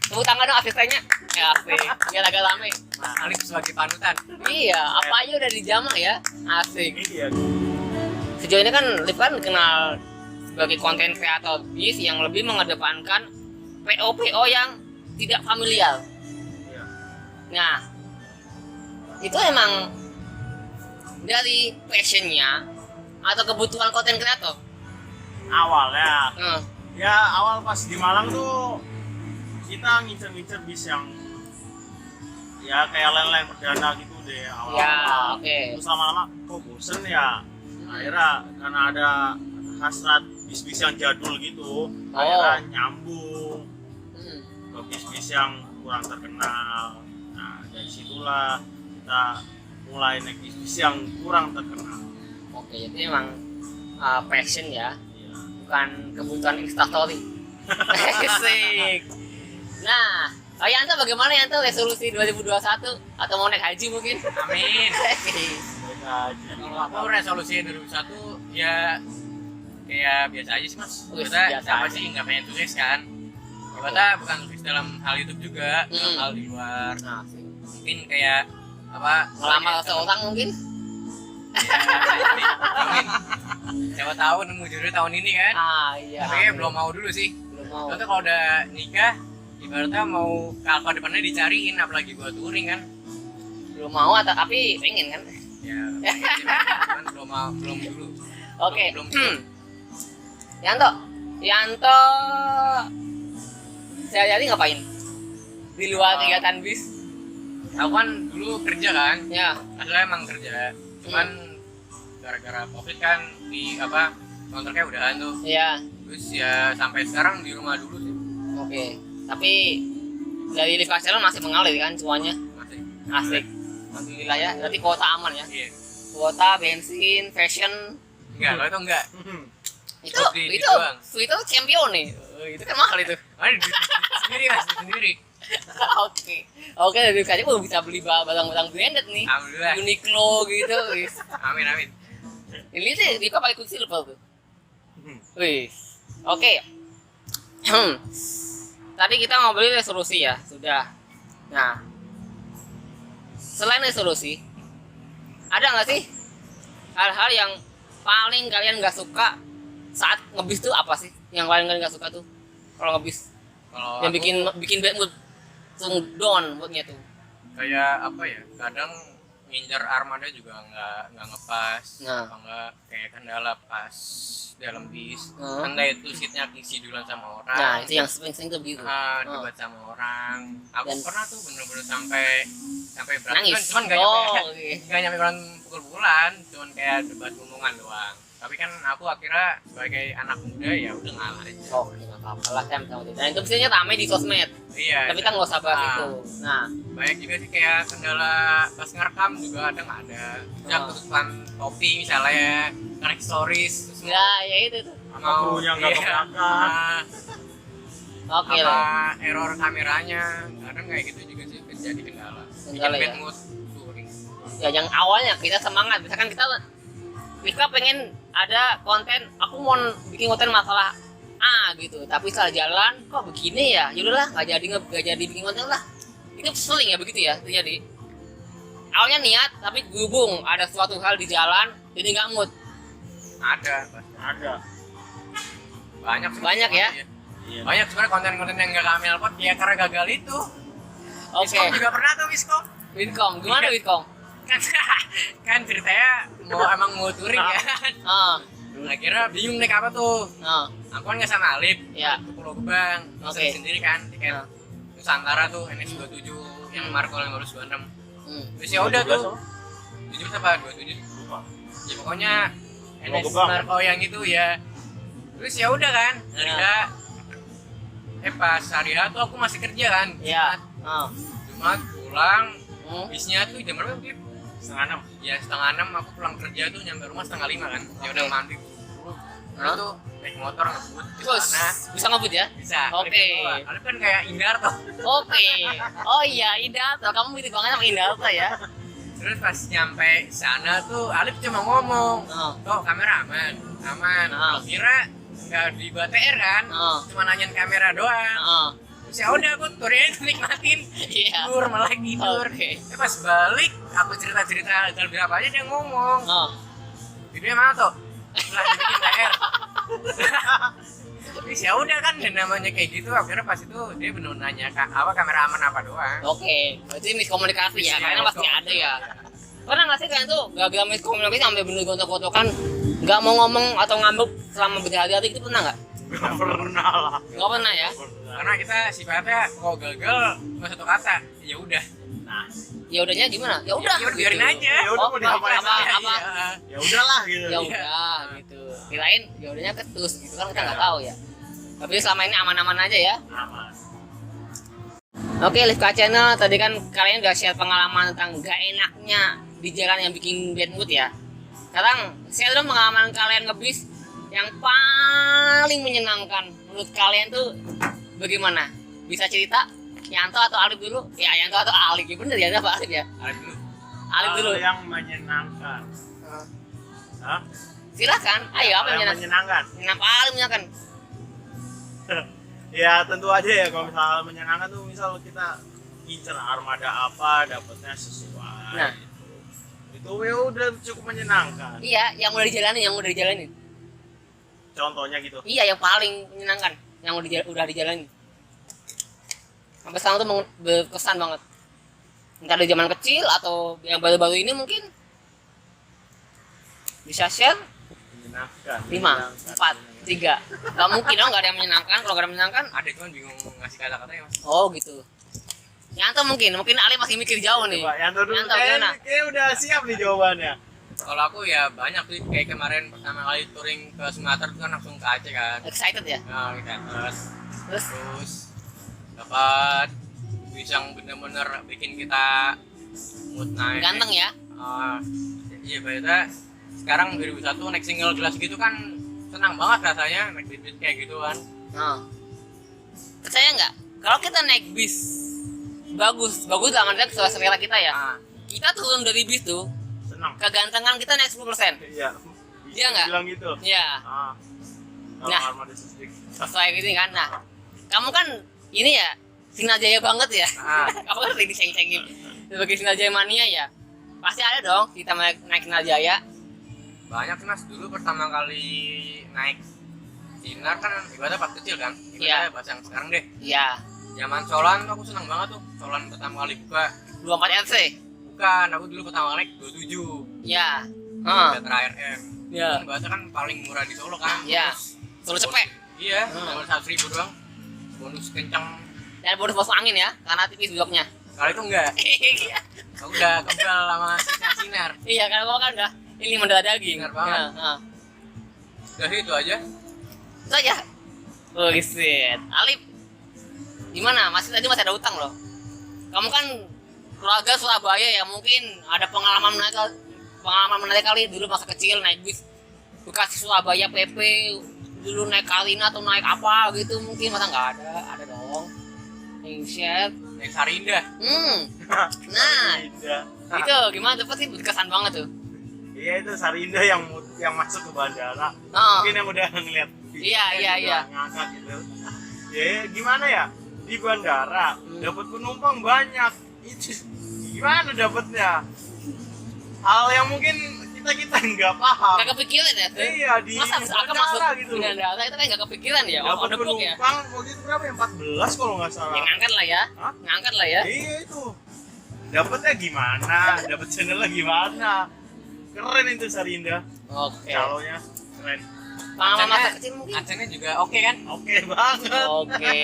Tepuk tangan dong asistennya. Ya asik. Biar agak rame.
Nah, Alif sebagai panutan.
Iya, apa aja udah dijamah ya. Asik.
Iya.
Sejauh ini kan Liv kan dikenal sebagai konten kreator bis yang lebih mengedepankan PO-PO yang tidak familiar.
Iya.
Nah, itu emang dari passionnya atau kebutuhan konten kreator?
Awalnya
Hmm.
ya awal pas di Malang tuh kita ngincer-ngincer bis yang ya kayak lain-lain perdana gitu deh awal.
Ya, oke.
Terus lama-lama kok bosen ya. Akhirnya karena ada hasrat bis-bis yang jadul gitu, akhirnya nyambung
Hmm.
ke bis-bis yang kurang terkenal. Nah dari situlah kita mulai naik bis-bis yang kurang terkenal.
Oke, jadi emang passion ya,
Iya.
bukan kebutuhan instastory. Asik. Nah, Yanto bagaimana Yanto resolusi 2021 atau mau naik haji mungkin?
Amin.
Mereka aja.
Kalau aku resolusi 2001 ya kayak biasa aja sih Mas.
Wih,
Kita
biasa
siapa
aja.
sih nggak pengen tulis kan? Kita bukan tulis dalam hal YouTube juga, dalam hal di luar.
Nah, asik.
Mungkin kayak apa?
Ngelamar seorang mungkin?
Amin. Siapa tahu nemu jodoh tahun ini kan?
Ah iya.
Tapi kayaknya belum mau dulu sih.
Belum mau.
Soalnya kalau udah nikah, ibaratnya mau kalpa depannya dicariin, apalagi gua touring kan?
Belum mau tapi pengen kan?
Ya, cuman belum dulu.
Oke.
Belum.
Yanto sehari-hari ngapain? Di luar kegiatan bis?
Aku kan dulu kerja kan,
Ya.
asalnya emang kerja. Cuman gara-gara covid kan di apa kontraknya udahan tuh.
Iya.
Terus ya sampai sekarang di rumah dulu sih.
Oke. Tapi dari Livka Channel masih mengalir kan semuanya?
Masih.
Asik. Alhamdulillah ya. Berarti kuota aman ya.
Iya.
Kuota, bensin, fashion.
Enggak, kalau itu enggak.
Itu
Di
itu
doang.
itu champion nih. Itu kan mahal itu.
Ada di sendiri Mas, di sendiri.
Oke. Oke, dari Livka Channel bisa beli barang-barang branded nih.
Alhamdulillah.
Uniqlo gitu. Wis.
Amin amin.
Ini sih Livka pakai quick silver tuh. Wih. Oke. Tadi kita ngobrolin resolusi ya, sudah. Nah, selain resolusi, ada nggak sih hal-hal yang paling kalian nggak suka saat ngebis tuh apa sih? Yang paling kalian nggak suka tuh kalau ngebis?
Kalau
Yang
aku
bikin bad mood, langsung down moodnya tuh.
kayak apa ya? Kadang ngincer armada juga nggak ngepas,
Nah.
apa enggak kayak kendala pas dalam bis, entah itu seatnya isi duluan sama orang.
Nah, itu yang sering-sering tuh begitu.
Debat sama orang. Aku
Dan-
pernah tuh bener-bener sampai berantem,
Nangis.
cuman nggak
Oh,
nyampe
oke.
nggak nyampe berantem pukul-pukulan, cuman kayak debat omongan doang. Tapi kan aku akhirnya sebagai anak muda ya udah ngalah aja.
Oh, nggak apa-apa lah kan sama dia. Dan itu biasanya rame di sosmed.
Iya.
Tapi kan nggak usah bahas
Ah.
itu. Nah,
Banyak juga sih kayak kendala pas ngerekam juga ada nggak ada. Yang ketutupan topi misalnya, narik stories. Terus
ya itu tuh.
Krunya nggak keberangkat.
ah,
Oke
apa
lah.
error kameranya, kadang kayak gitu juga sih jadi kendala. Bikin
Kendala ya?
bad mood touring.
Ya yang awalnya kita semangat. Misalkan kita pengen ada konten, aku mau bikin konten masalah A gitu, tapi setelah jalan kok begini ya, yaudahlah nggak jadi bikin konten lah. Itu sering ya begitu ya terjadi. Awalnya niat tapi gabung ada suatu hal di jalan jadi nggak mood.
Ada
Ada.
banyak sih.
Banyak ya?
Iya.
Banyak sebenarnya konten-konten yang nggak kami upload ya karena gagal itu.
Oke.
Wiscom juga pernah tuh Wiscom.
Witcom, gimana
Iya.
Witcom?
Kan ceritanya mau touring ya.
Ah,
Akhirnya bingung naik apa tuh. Aku kan nggak sama Alip.
ya.
Ke Pulau Gebang.
Oke.
Sendiri kan tiket
Nah.
Nusantara tuh NS27 yang Marco 526.
Hmm.
Terus ya udah tuh. 7 apa 27?
Lupa.
Ya pokoknya NS
Gebang.
Marco yang itu ya. Terus ya udah kan. Kerja. Pas hari H tuh aku masih kerja kan.
Ya.
Jumat pulang.
Hmm.
Bisnya tuh jam berapa Bib?
5:30.
Ya 5:30 aku pulang kerja tuh nyampe rumah 4:30 kan. Ya udah
Oke.
mandi. Terus tuh naik motor ngebut ke
Terus
sana.
bisa ngebut ya?
Bisa.
Oke.
Alip kan kayak Indar tuh.
Oke. Oh iya, Indarto. Kamu mirip banget sama Indarto ya?
Terus pas nyampe sana tuh Alip cuma ngomong,
Oh.
"Oh, kamera aman." Aman.
Ah.
Aku kira nggak dibuat TR kan.
Oh.
Cuma nanyain kamera doang.
Oh.
Terus ya udah aku turun nikmatin.
Iya.
Tidur malah tidur.
Oke.
Pas balik aku cerita-cerita hal berapa aja dia ngomong.
Oh.
Videonya mana tuh? Lah dibikin TR. Terus ya udah kan dan namanya kayak gitu akhirnya pas itu dia bener nanya apa kamera aman apa doang.
Oke. Berarti miskomunikasi ya,
Iya,
karena pasti ada ya. Pernah nggak sih kalian tuh gagal miskomunikasi sampai bener gontok-gontokan, nggak mau ngomong atau ngambek selama berhari-hari itu pernah nggak?
Nggak pernah lah.
Nggak pernah ya?
Karena kita sifatnya kalau gagal cuma satu kata ya udah. Nah,
Ya udahnya gimana? Ya udah.
ya udah biarin aja.
Ya udah
Oh,
mau diapain
apa-
aja.
apa?
Iya.
Ya udahlah gitu.
Ya udah gitu. Kirain ya udahnya ketus gitu kan kita nggak tahu ya. Tapi selama ini aman-aman aja ya.
Aman.
Oke, Livka Channel, tadi kan kalian udah share pengalaman tentang gak enaknya di jalan yang bikin bad mood ya. Sekarang share dong pengalaman kalian ngebis yang paling menyenangkan menurut kalian tuh bagaimana? Bisa cerita? Yanto atau Alif dulu? Ya Yanto atau Alif, ya bener ya, apa Alif ya?
Alif dulu.
Alif dulu.
Hal yang menyenangkan. Hah?
Silakan, ayo apa
Hal yang
menyenangkan?
menyenangkan.
Yang paling menyenangkan?
Ya tentu aja ya kalau misal menyenangkan tuh misal kita incer armada apa dapatnya sesuai.
Nah.
Itu ya udah cukup menyenangkan.
Iya, yang udah dijalanin,
Contohnya gitu.
Iya, yang paling menyenangkan, yang udah dijalanin. Sampai sekarang tuh berkesan banget. Entah dari zaman kecil atau yang baru-baru ini mungkin. Bisa share?
Menyenangkan.
5, 4, 3. Gak mungkin dong gak ada yang menyenangkan. Kalau gak ada yang menyenangkan,
Ada cuman bingung ngasih kata-katanya Mas.
oh gitu. Yanto mungkin Ali masih mikir jauh nih.
Coba Yanto dulu.
Yanto, gimana?
Kayak udah siap nih jawabannya.
Kalau aku ya banyak sih kayak kemarin pertama kali touring ke Sumatera tuh kan langsung ke Aceh kan.
Excited ya?
Nah, kita
Terus?
terus dapat bis yang bener-bener bikin kita mood naik.
Ganteng ya?
Iya, ternyata sekarang 2001 naik single glass gitu kan senang banget rasanya naik bis kayak gitu kan.
Nah. Percaya nggak? Kalau kita naik bis bagus dalam artian sesuai selera kita ya.
Ah,
Kita turun dari bis tuh,
Senang.
kegantengan kita naik 10%.
Iya.
Iya nggak?
Bilang gitu.
Iya.
Ah. Kalau
Nah.
armada listrik.
Sesuai gitu kan. Nah, kamu kan ini ya Sinajaya banget ya.
Ah.
Kamu kan sering diseng-sengin sebagai Sinajaya mania ya. Pasti ada dong kita naik Sinajaya.
banyak sih Mas, dulu pertama kali naik Sinar kan ibaratnya pas kecil kan.
Iya.
Ibaratnya pas yang sekarang deh.
Iya.
Zaman Solan tuh aku senang banget tuh. Solan pertama kali buka.
24 RC.
bukan, aku dulu pertama kali 27
Ya.
Tetra ARM.
Ya.
Bahasa kan paling murah di Solo kan.
Ya. Solo cepet.
Iya, cuma 100.000 doang. Bonus kencang.
Dan bonus masuk angin ya, karena tipis bloknya.
Kalau itu enggak. Aku udah kebal sama sinar.
Iya, karena gua kan udah ini mendarah daging.
Benar banget.
Ya,
Udah sih itu aja.
Itu aja. Oh, shit. Alip, gimana? Masih ada utang loh. Kamu kan keluarga Surabaya ya, mungkin ada pengalaman menarik kali dulu masa kecil naik bis Bekasi Surabaya PP, dulu naik Kalina atau naik apa gitu, mungkin masa nggak ada dong. Shit.
Naik Sarinda.
Nah,
Sarinda.
itu gimana tuh, pasti berkesan banget tuh.
Iya, itu Sarinda yang masuk ke bandara.
Oh.
Mungkin yang udah ngeliat
Iya.
ngangkat gitu. Ya gimana ya, di bandara dapat penumpang banyak, itu gimana dapatnya? Hal yang mungkin kita nggak paham.
Nggak kepikiran ya tuh.
Iya, di
Masa akan
bandara
masuk
gitu.
bandara itu kan nggak kepikiran ya.
Dapat
On the book ya.
penumpang waktu itu berapa ya, 14 kalau nggak salah.
Ya ngangkat lah ya.
Hah?
Ngangkat lah ya.
Iya itu. Dapatnya gimana? Dapat channelnya gimana? Keren itu Sarinda.
Oke.
Calonnya keren.
Pengalaman masa kecil mungkin.
Adsense juga oke kan?
Oke banget.
Oke.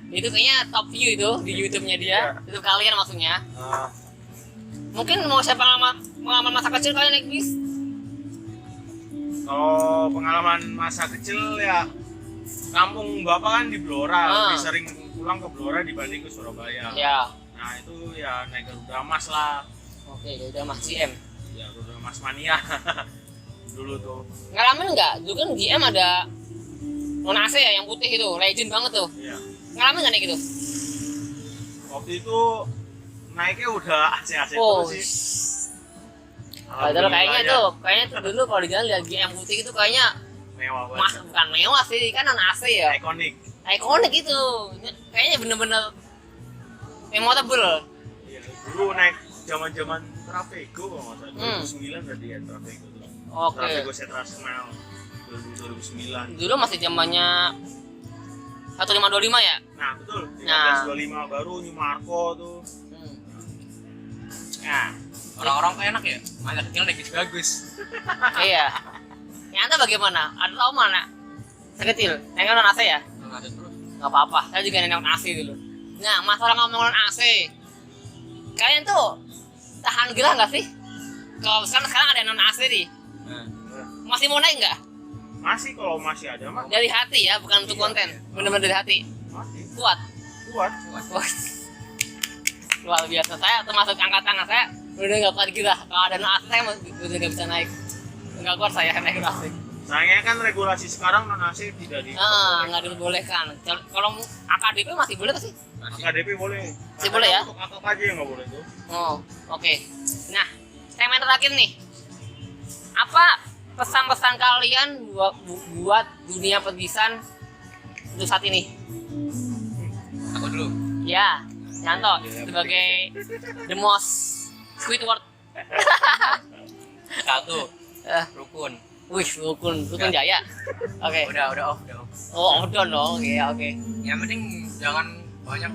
Itu kayaknya top view itu di YouTube-nya dia. Itu kalian maksudnya.
Ah,
Mungkin mau saya pengalaman masa kecil kalian naik bis.
kalau pengalaman masa kecil ya, kampung bapak kan di Blora, lebih sering pulang ke Blora dibanding ke Surabaya.
Ya.
Nah itu ya naik Garuda Mas lah,
Oke, udah Mas GM.
ya Garuda Mas mania dulu tuh.
Ngalamin nggak? Dulu kan GM ada non AC ya yang putih itu, legend banget tuh.
Iya.
Ngalamin nggak naik gitu?
Waktu itu naiknya udah AC
Oh.
terus sih.
Padahal kayaknya
Alhamdulillah
tuh dulu kalau di jalan lihat GM putih itu kayaknya
mewah
mas
banget.
bukan mewah sih, kan non AC ya.
Ikonik.
Ikonik itu. Kayaknya bener-bener memorable.
Iya, dulu naik zaman Trafego kalau nggak salah, 2009 berarti ya Trafego tuh.
Oke.
Trafego Setra Smell 2009.
Dulu masih zamannya 1525 ya?
Nah betul,
Nah.
1525 baru New Marco tuh.
Nah, orang-orang tuh enak ya. Masa kecil naik bis bagus.
Iya. Yang Anda bagaimana? Ada tahu mana? Sekecil, naik non AC ya?
Nggak ada terus.
Nggak apa-apa, saya juga naik non AC dulu. Nah, masalah ngomong non AC, kalian tuh tahan gerah nggak sih? Kalau sekarang ada non AC nih,
Nah,
masih mau naik nggak?
Masih, kalau masih ada mah
Dari hati ya, bukan untuk konten, bener-bener dari hati.
masih
Kuat.
kuat.
Wah, luar biasa. Saya termasuk angkat tangan saya udah nggak kuat gila. Kalau ada non AC saya udah nggak bisa naik. Nggak kuat saya naik non AC.
Sayangnya kan regulasi sekarang non AC tidak di.
Nggak diperbolehkan. Kalau AKDP masih boleh nggak sih?
KDP boleh.
Masih boleh ya?
Untuk akak aja yang nggak boleh tuh.
Oh, oke. Nah, segmen terakhir nih. Apa pesan-pesan kalian buat dunia perbisan untuk saat ini?
aku dulu.
Ya, Yanto sebagai the most Squidward.
Satu,
Eh,
rukun.
wih, rukun Jaya. Oke.
Udah off.
Oh, udah dong. Oke.
Yang penting jangan banyak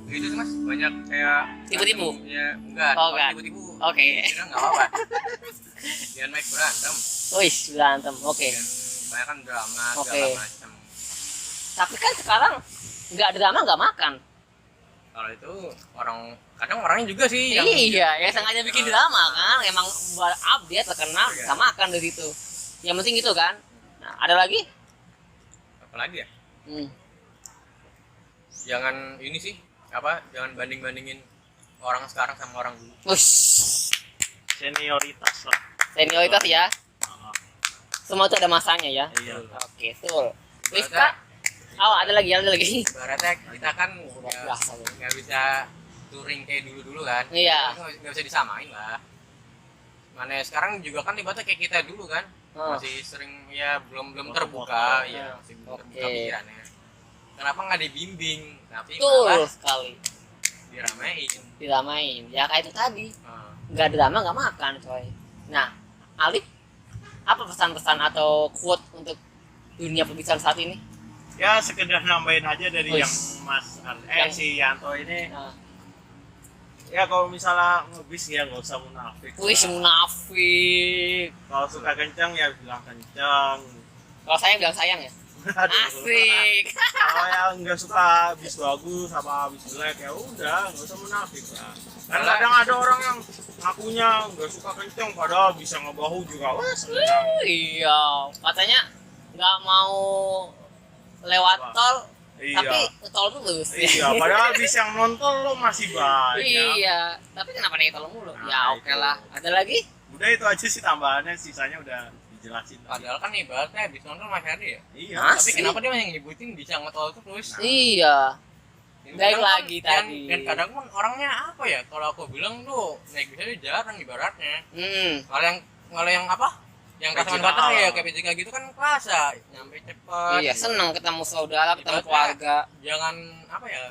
gitu sih mas, banyak kayak
Tipu-tipu?
Ya enggak.
Oh, enggak.
Tipu-tipu.
Oke.
Kira nggak apa-apa. Jangan main berantem.
Wih, berantem. Oke.
Jangan banyak kan drama
Oke.
segala macam.
Tapi kan sekarang nggak drama nggak makan.
Kalau itu kadang orangnya juga sih yang
Iya, ya sengaja bikin drama kan, emang buat update terkenal
Iya.
bisa makan dari situ. Yang penting itu kan. Nah, ada lagi?
apa lagi ya?
Hmm.
Jangan ini sih jangan banding-bandingin orang sekarang sama orang dulu.
Wush,
Senioritas lah.
senioritas ya. Semua itu ada masanya ya.
Iya.
Oke, betul. Rifka, ada lagi.
Ibaratnya kita kan
Udah biasa, ya.
nggak bisa touring kayak dulu kan.
Iya.
Nggak bisa disamain lah. Mana sekarang juga kan ibaratnya kayak kita dulu kan.
Oh.
Masih sering ya belum terbuka
Iya.
ya masih belum terbuka
Oke.
pikirannya. Kenapa nggak dibimbing? Tapi
Betul
malah
sekali.
diramein.
Diramain. Ya kayak itu tadi.
Nah,
Nggak drama nggak makan, coy. Nah, Alif, apa pesan-pesan atau quote untuk dunia perbicaraan saat ini?
Ya sekedar nambahin aja dari
Wih.
yang Mas
Yang-
si Yanto ini.
Nah,
ya kalau misalnya ngebis ya nggak usah munafik.
Wih, munafik.
Kalau suka kencang ya bilang kencang.
Kalau sayang bilang sayang ya.
Aduh.
Asik.
Kalau yang nggak suka bis bagus sama bis jelek ya udah nggak usah munafik lah. Kan kadang ada orang yang ngakunya nggak suka kencang padahal bisa ngebahu juga wes kencang.
Iya, katanya nggak mau lewat tol, tapi tol terus.
Iya, padahal bis yang nonton lo masih banyak.
Iya, tapi kenapa naik tol mulu? Ya oke lah. Ada lagi?
Udah itu aja sih tambahannya, sisanya udah dijelasin.
Padahal kan ibaratnya habis nonton masih ada ya.
Iya.
Tapi kenapa dia yang nyebutin bisa ngetol terus?
Iya.
Dan
Baik
kadang
lagi
kan-
tadi.
Dan kadang pun orangnya apa ya? Kalau aku bilang tuh naik bisnya jarang ibaratnya. Kalau yang apa? Yang
PJK.
kata ya kayak PJK gitu kan kerasa nyampe cepat.
Iya, senang ketemu saudara, ketemu
Ibaratnya
keluarga.
Jangan apa ya?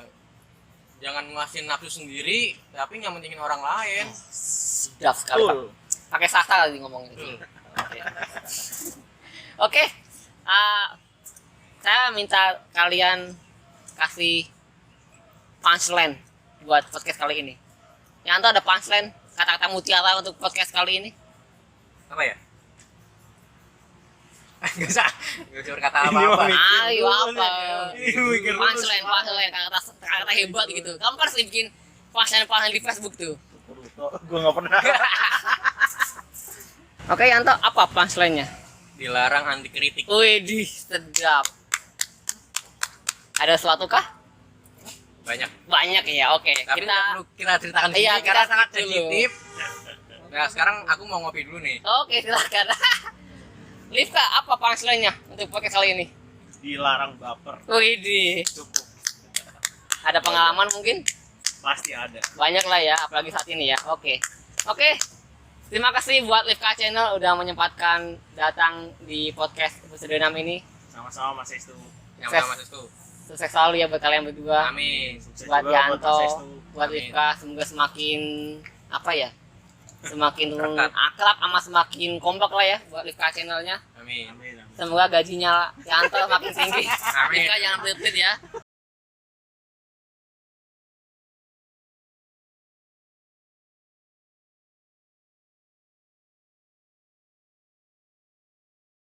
Jangan nguasin nafsu sendiri, tapi nggak mentingin orang lain.
Sedap sekali, Pak. Pakai sastra lagi ngomongin. Oke. Saya minta kalian kasih punchline buat podcast kali ini. Yanto ada punchline kata-kata mutiara untuk podcast kali ini?
Apa ya? Gak usah berkata
Ini
apa-apa.
mah
Ayo apa?
Mikir dulu.
Punchline kata hebat gitu. Kamu kan sering bikin punchline di Facebook tuh.
Gue nggak pernah.
Oke, Yanto, apa punchline-nya?
Dilarang anti kritik.
Widih, sedap. Ada sesuatu kah?
Banyak.
Banyak ya, oke.
Tapi nggak perlu kita ceritakan di
Iya,
sini karena
kita
sangat
skip dulu.
sensitif. Nah, sekarang aku mau ngopi dulu nih.
Oke, silakan. Livka, apa punchline-nya untuk podcast kali ini?
Dilarang baper.
Widih.
Cukup.
Ada pengalaman mungkin?
Pasti ada.
Banyak lah ya, apalagi saat ini ya. Oke. Terima kasih buat Livka Channel udah menyempatkan datang di podcast episode 6 ini.
Sama-sama Mas Estu.
Yang
Sukses.
pertama itu.
Sukses selalu ya buat kalian berdua.
Amin.
Sukses
Buat
juga
Yanto,
Mas Estu.
buat
Amin.
Livka, semoga semakin apa ya? Semakin
Dekat.
akrab sama semakin kompak lah ya buat Livka Channelnya.
Amin.
Amin. Amin.
Semoga gajinya Yanto makin tinggi.
Amin.
Livka jangan pelit-pelit ya.